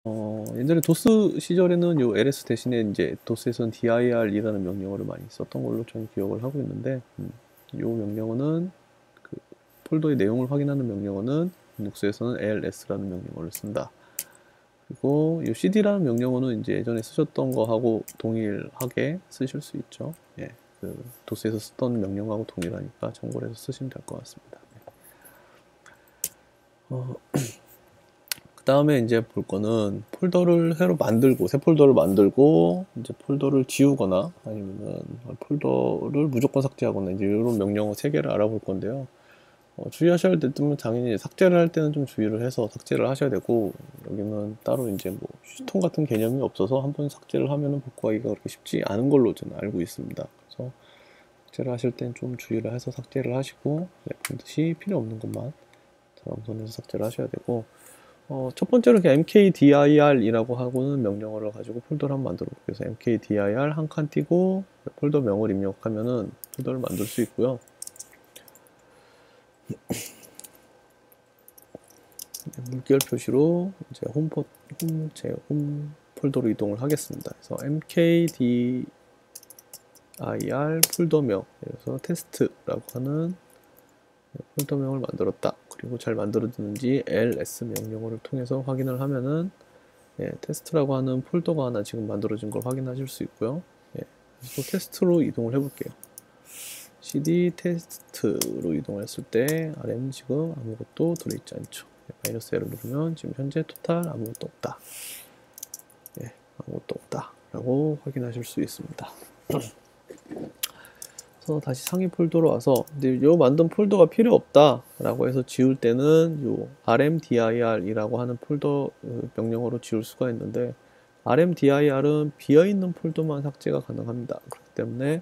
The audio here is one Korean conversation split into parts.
옛날에 도스 시절에는 요 ls 대신에 이제 도스에서는 dir이라는 명령어를 많이 썼던 걸로 저는 기억을 하고 있는데, 요 명령어는 그 폴더의 내용을 확인하는 명령어는 리눅스에서는 ls라는 명령어를 쓴다. 그리고 이 cd라는 명령어는 이제 예전에 쓰셨던 거하고 동일하게 쓰실 수 있죠. 예, 그 도스에서 쓰던 명령하고 동일하니까 참고를 해서 쓰시면 될 것 같습니다. 그 다음에 이제 볼 거는 폴더를 새로 만들고, 새 폴더를 만들고, 이제 폴더를 지우거나, 아니면은 폴더를 무조건 삭제하거나, 이제 이런 명령어 3개를 알아볼 건데요. 주의하셔야 할 때는 당연히 삭제를 할 때는 좀 주의를 해서 삭제를 하셔야 되고, 여기는 따로 이제 뭐 휴지통 같은 개념이 없어서 한번 삭제를 하면은 복구하기가 그렇게 쉽지 않은 걸로 저는 알고 있습니다. 그래서 삭제를 하실 땐 좀 주의를 해서 삭제를 하시고, 반드시 필요 없는 것만 다음선에서 삭제를 하셔야 되고, 첫 번째로 mkdir이라고 하고는 명령어를 가지고 폴더를 한번 만들어 볼게요. 그래서 mkdir 한 칸 띄고 폴더명을 입력하면은 폴더를 만들 수 있고요. 물결 표시로 이제 제 홈 폴더로 이동을 하겠습니다. 그래서 mkdir 폴더명, 그래서 테스트라고 하는 폴더명을 만들었다. 그리고 잘 만들어지는지 ls 명령어를 통해서 확인을 하면은 테스트라고 하는 폴더가 하나 지금 만들어진 걸 확인하실 수 있고요. 또 테스트로 이동을 해볼게요. cd 테스트로 이동했을 때 rm 지금 아무것도 들어있지 않죠. 마이너스 L을 누르면 지금 현재 토탈 아무것도 없다. 아무것도 없다 라고 확인하실 수 있습니다. 그래서 다시 상위 폴더로 와서 근데 요 만든 폴더가 필요 없다 라고 해서 지울 때는 요 rmdir이라고 하는 폴더 명령어로 지울 수가 있는데, rmdir은 비어있는 폴더만 삭제가 가능합니다. 그렇기 때문에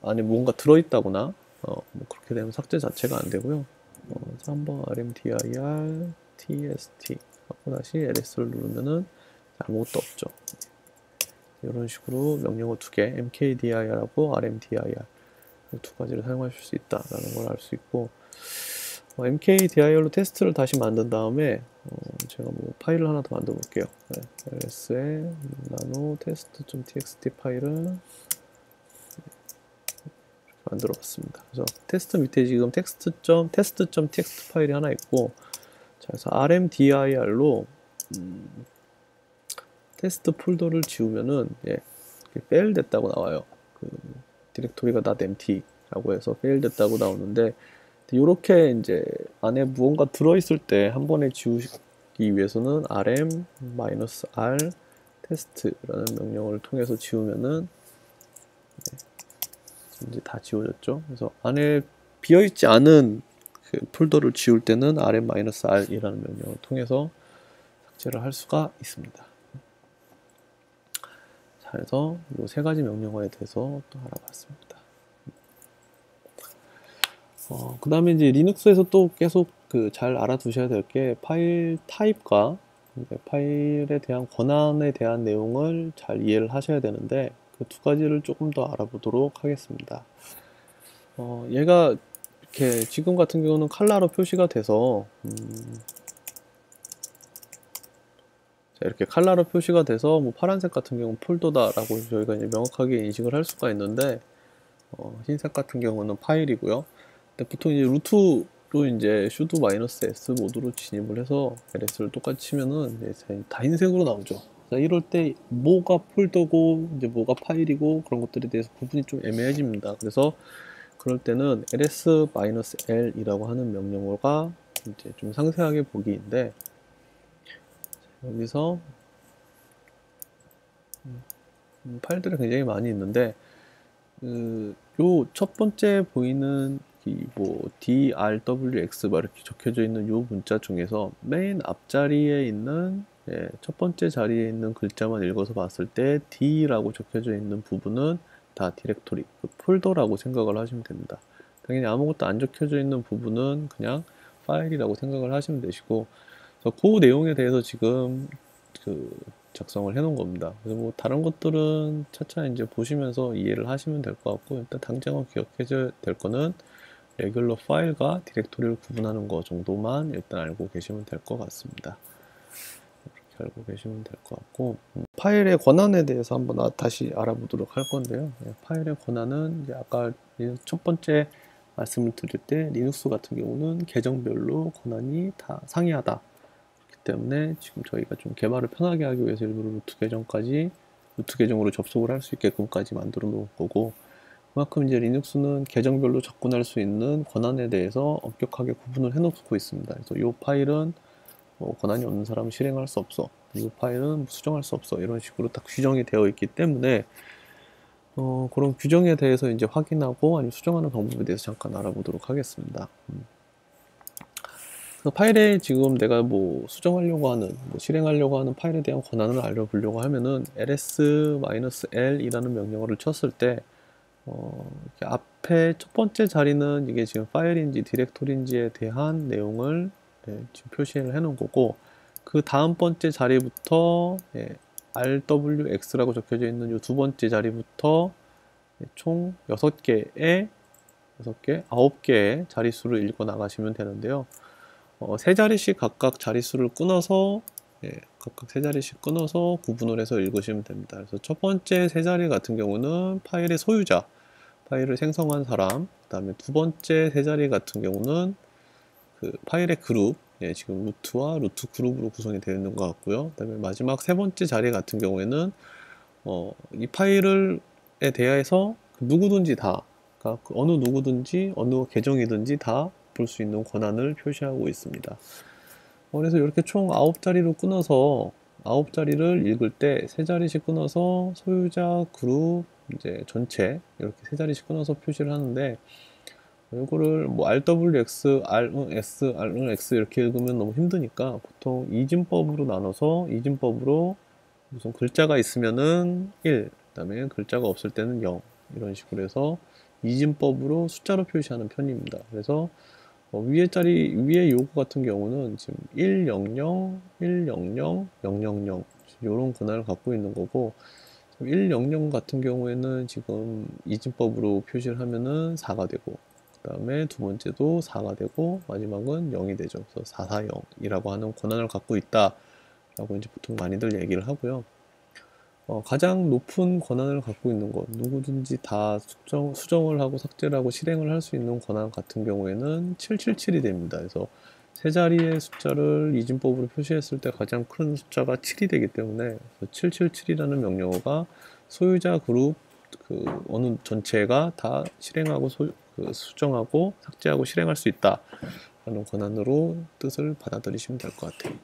안에 뭔가 들어있다거나 뭐 그렇게 되면 삭제 자체가 안 되고요. 그래서 한번 rmdir tst 하고 다시 ls를 누르면은 아무것도 없죠. 이런 식으로 명령어 2개 mkdir하고 rmdir 두 가지를 사용하실 수 있다라는 걸 알 수 있고, mkdir로 테스트를 다시 만든 다음에 제가 뭐 파일을 하나 더 만들어 볼게요. ls에 nano test.txt 파일을 만들어 봤습니다. 그래서 테스트 밑에 지금 test.txt 파일이 하나 있고, 자, 그래서 rmdir로 테스트 폴더를 지우면은 fail 됐다고 나와요. 그 디렉토리가 not empty라고 해서 fail 됐다고 나오는데, 이렇게 이제 안에 무언가 들어있을 때 한 번에 지우기 위해서는 rm-r test라는 명령어를 통해서 지우면은 이제 다 지워졌죠. 그래서 안에 비어있지 않은 그 폴더를 지울 때는 rm-r이라는 명령을 통해서 삭제를 할 수가 있습니다. 자, 그래서 이 세 가지 명령어에 대해서 또 알아봤습니다. 그 다음에 이제 리눅스에서 또 계속 잘 알아두셔야 될 게 파일 타입과 파일에 대한 권한에 대한 내용을 잘 이해를 하셔야 되는데, 그 두 가지를 조금 더 알아보도록 하겠습니다. 얘가 이렇게 지금 같은 경우는 칼라로 표시가 돼서 자, 이렇게 칼라로 표시가 돼서 뭐 파란색 같은 경우는 폴더다라고 저희가 이제 명확하게 인식을 할 수가 있는데, 흰색 같은 경우는 파일이고요. 근데 보통 이제 루트로 이제 sudo -s 모드로 진입을 해서 ls를 똑같이 치면은 이제 다 흰색으로 나오죠. 이럴 때 뭐가 폴더고 이제 뭐가 파일이고 그런 것들에 대해서 구분이 좀 애매해집니다. 그래서 그럴 때는 ls-l이라고 하는 명령어가 이제 좀 상세하게 보기인데, 여기서 파일들이 굉장히 많이 있는데, 요 첫 번째 보이는 뭐 drwx 막 이렇게 적혀져 있는 요 문자 중에서 맨 앞자리에 있는 첫 번째 자리에 있는 글자만 읽어서 봤을 때 D라고 적혀져 있는 부분은 다 디렉토리, 폴더라고 생각을 하시면 됩니다. 당연히 아무것도 안 적혀져 있는 부분은 그냥 파일이라고 생각을 하시면 되시고, 그 내용에 대해서 지금 작성을 해 놓은 겁니다. 그래서 뭐 다른 것들은 차차 이제 보시면서 이해를 하시면 될 것 같고, 일단 당장은 기억해줘야 될 거는 레귤러 파일과 디렉토리를 구분하는 거 정도만 일단 알고 계시면 될 것 같습니다. 이렇게 알고 계시면 될 것 같고, 파일의 권한에 대해서 한번 다시 알아보도록 할 건데요. 파일의 권한은 이제 아까 첫 번째 말씀을 드릴 때 리눅스 같은 경우는 계정별로 권한이 다 상이하다. 그렇기 때문에 지금 저희가 좀 개발을 편하게 하기 위해서 일부러 루트 계정으로 접속을 할 수 있게끔까지 만들어 놓은 거고, 그만큼 이제 리눅스는 계정별로 접근할 수 있는 권한에 대해서 엄격하게 구분을 해놓고 있습니다. 그래서 이 파일은 권한이 없는 사람은 실행할 수 없어. 이 파일은 수정할 수 없어. 이런 식으로 딱 규정이 되어 있기 때문에 그런 규정에 대해서 이제 확인하고 아니면 수정하는 방법에 대해서 잠깐 알아보도록 하겠습니다. 파일에 지금 내가 뭐 수정하려고 하는, 실행하려고 하는 파일에 대한 권한을 알려보려고 하면은 ls-l이라는 명령어를 쳤을 때 이렇게 앞에 첫 번째 자리는 이게 지금 파일인지 디렉토리인지에 대한 내용을 지금 표시를 해 놓은 거고, 그 다음 번째 자리부터 RWX라고 적혀져 있는 이 두 번째 자리부터 총 9개의 자릿수를 읽어 나가시면 되는데요. 세 자리씩 각각 자릿수를 끊어서 각각 세 자리씩 끊어서 구분을 해서 읽으시면 됩니다. 그래서 첫 번째 세 자리 같은 경우는 파일의 소유자, 파일을 생성한 사람, 그 다음에 두 번째 세 자리 같은 경우는 그 파일의 그룹, 지금 루트와 루트 그룹으로 구성이 되어 있는 것 같고요. 그 다음에 마지막 세 번째 자리 같은 경우에는 이 파일에 대해서 누구든지 다, 그러니까 어느 누구든지 어느 계정이든지 다 볼 수 있는 권한을 표시하고 있습니다. 그래서 이렇게 총 9자리로 끊어서 9자리를 읽을 때 세 자리씩 끊어서 소유자, 그룹, 이제 전체 이렇게 세 자리씩 끊어서 표시를 하는데, 이거를 뭐 RWX, RS, RX 이렇게 읽으면 너무 힘드니까 보통 이진법으로 나눠서 이진법으로 무슨 글자가 있으면은 1, 그 다음에 글자가 없을 때는 0 이런 식으로 해서 이진법으로 숫자로 표시하는 편입니다. 그래서 위에 요구 같은 경우는 지금 100, 100, 000 이런 권한을 갖고 있는 거고, 100 같은 경우에는 지금 이진법으로 표시를 하면은 4가 되고, 그 다음에 두 번째도 4가 되고, 마지막은 0이 되죠. 그래서 440이라고 하는 권한을 갖고 있다 라고 이제 보통 많이들 얘기를 하고요. 가장 높은 권한을 갖고 있는 것, 누구든지 다 수정을 하고 삭제를 하고 실행을 할 수 있는 권한 같은 경우에는 777이 됩니다. 그래서 세 자리의 숫자를 이진법으로 표시했을 때 가장 큰 숫자가 7이 되기 때문에 777이라는 명령어가 소유자 그룹 그 어느 전체가 다 실행하고 수정하고 삭제하고 실행할 수 있다 라는 권한으로 뜻을 받아들이시면 될 것 같아요.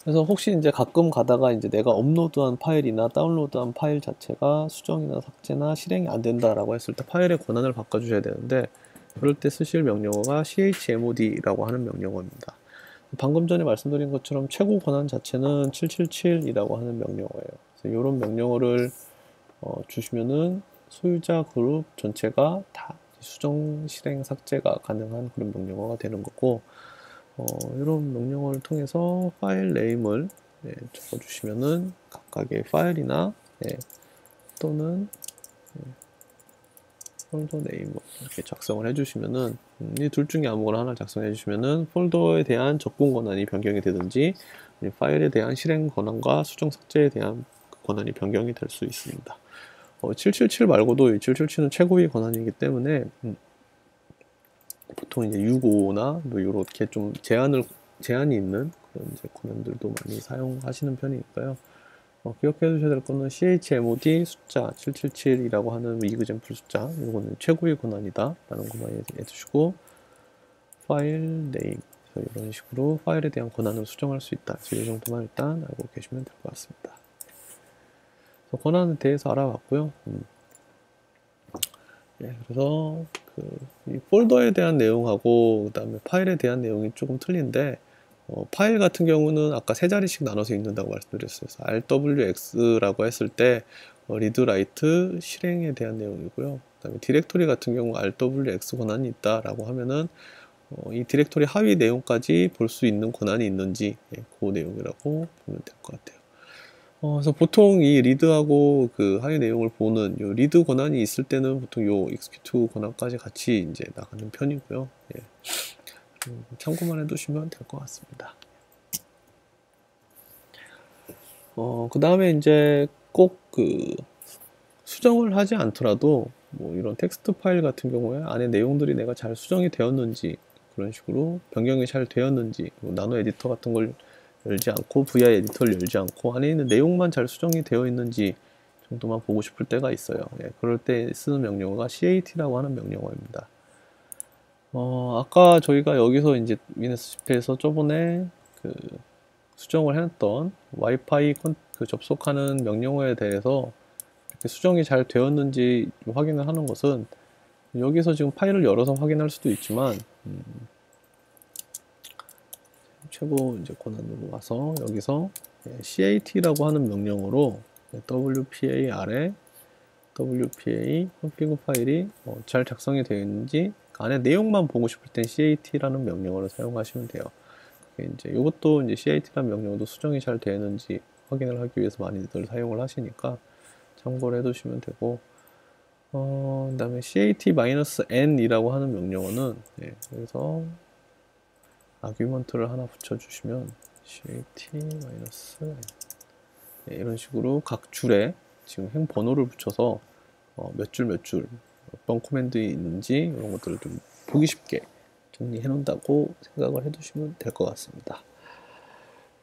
그래서 혹시 이제 가끔 가다가 이제 내가 업로드한 파일이나 다운로드한 파일 자체가 수정이나 삭제나 실행이 안 된다라고 했을 때 파일의 권한을 바꿔주셔야 되는데, 그럴 때 쓰실 명령어가 chmod라고 하는 명령어입니다. 방금 전에 말씀드린 것처럼 최고 권한 자체는 777이라고 하는 명령어예요. 그래서 이런 명령어를 주시면은 소유자 그룹 전체가 다 수정, 실행, 삭제가 가능한 그런 명령어가 되는 거고, 이런 명령어를 통해서 파일 네임을 적어주시면은 각각의 파일이나 또는 폴더 네임을 이렇게 작성을 해주시면은 이 둘 중에 아무거나 하나 작성해 주시면은 폴더에 대한 접근 권한이 변경이 되든지 파일에 대한 실행 권한과 수정 삭제에 대한 권한이 변경이 될 수 있습니다. 777 말고도 이 777은 최고의 권한이기 때문에 보통 이제 655나 뭐 이렇게 좀 제한이 있는 그런 이제 권한들도 많이 사용하시는 편이니까요. 기억해 두셔야 될 거는 chmod 숫자 777이라고 하는 이그젠플 숫자, 이거는 최고의 권한이다 라는 것만 해두시고, 파일 네임, 이런 식으로 파일에 대한 권한을 수정할 수 있다. 이 정도만 일단 알고 계시면 될 것 같습니다. 그래서 권한에 대해서 알아봤고요. 그래서 이 폴더에 대한 내용하고 그 다음에 파일에 대한 내용이 조금 틀린데, 파일 같은 경우는 아까 세 자리씩 나눠서 읽는다고 말씀드렸어요. 그래서 RWX라고 했을 때 리드 라이트 실행에 대한 내용이고요. 그 다음에 디렉토리 같은 경우 RWX 권한이 있다라고 하면은 이 디렉토리 하위 내용까지 볼 수 있는 권한이 있는지 그 내용이라고 보면 될 것 같아요. 그래서 보통 이 리드하고 그 하위 내용을 보는 요 리드 권한이 있을 때는 보통 요 execute 권한까지 같이 이제 나가는 편이고요. 참고만 해두시면 될 것 같습니다. 그 다음에 이제 꼭 수정을 하지 않더라도 뭐 이런 텍스트 파일 같은 경우에 안에 내용들이 내가 잘 수정이 되었는지, 그런 식으로 변경이 잘 되었는지, 뭐 나노 에디터 같은 걸 열지 않고 VI 에디터를 열지 않고 안에 있는 내용만 잘 수정이 되어 있는지 정도만 보고 싶을 때가 있어요. 예, 그럴 때 쓰는 명령어가 cat라고 하는 명령어입니다. 아까 저희가 여기서 이제 위너스CP에서 저번에 수정을 해놨던 와이파이 접속하는 명령어에 대해서 이렇게 수정이 잘 되었는지 확인을 하는 것은, 여기서 지금 파일을 열어서 확인할 수도 있지만, 최고 이제 권한으로 와서 여기서 cat라고 하는 명령어로 wpa 아래 wpa config 파일이 잘 작성이 되어 있는지 안에 내용만 보고 싶을 땐 cat라는 명령어를 사용하시면 돼요. 이제 이것도 이제 cat라는 명령어도 수정이 잘 되는지 확인을 하기 위해서 많이들 사용을 하시니까 참고를 해두시면 되고, 그 다음에 cat-n 이라고 하는 명령어는 여기서 아규먼트를 하나 붙여주시면 cat-n 이런 식으로 각 줄에 지금 행 번호를 붙여서 몇 줄 몇 줄 어떤 코맨드 있는지 이런 것들을 좀 보기 쉽게 정리해 놓는다고 생각을 해두시면 될 것 같습니다.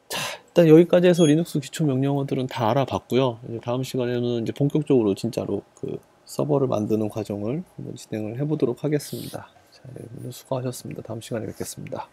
자, 일단 여기까지 해서 리눅스 기초 명령어들은 다 알아봤고요. 이제 다음 시간에는 이제 본격적으로 진짜로 서버를 만드는 과정을 한번 진행을 해보도록 하겠습니다. 자, 여러분 수고하셨습니다. 다음 시간에 뵙겠습니다.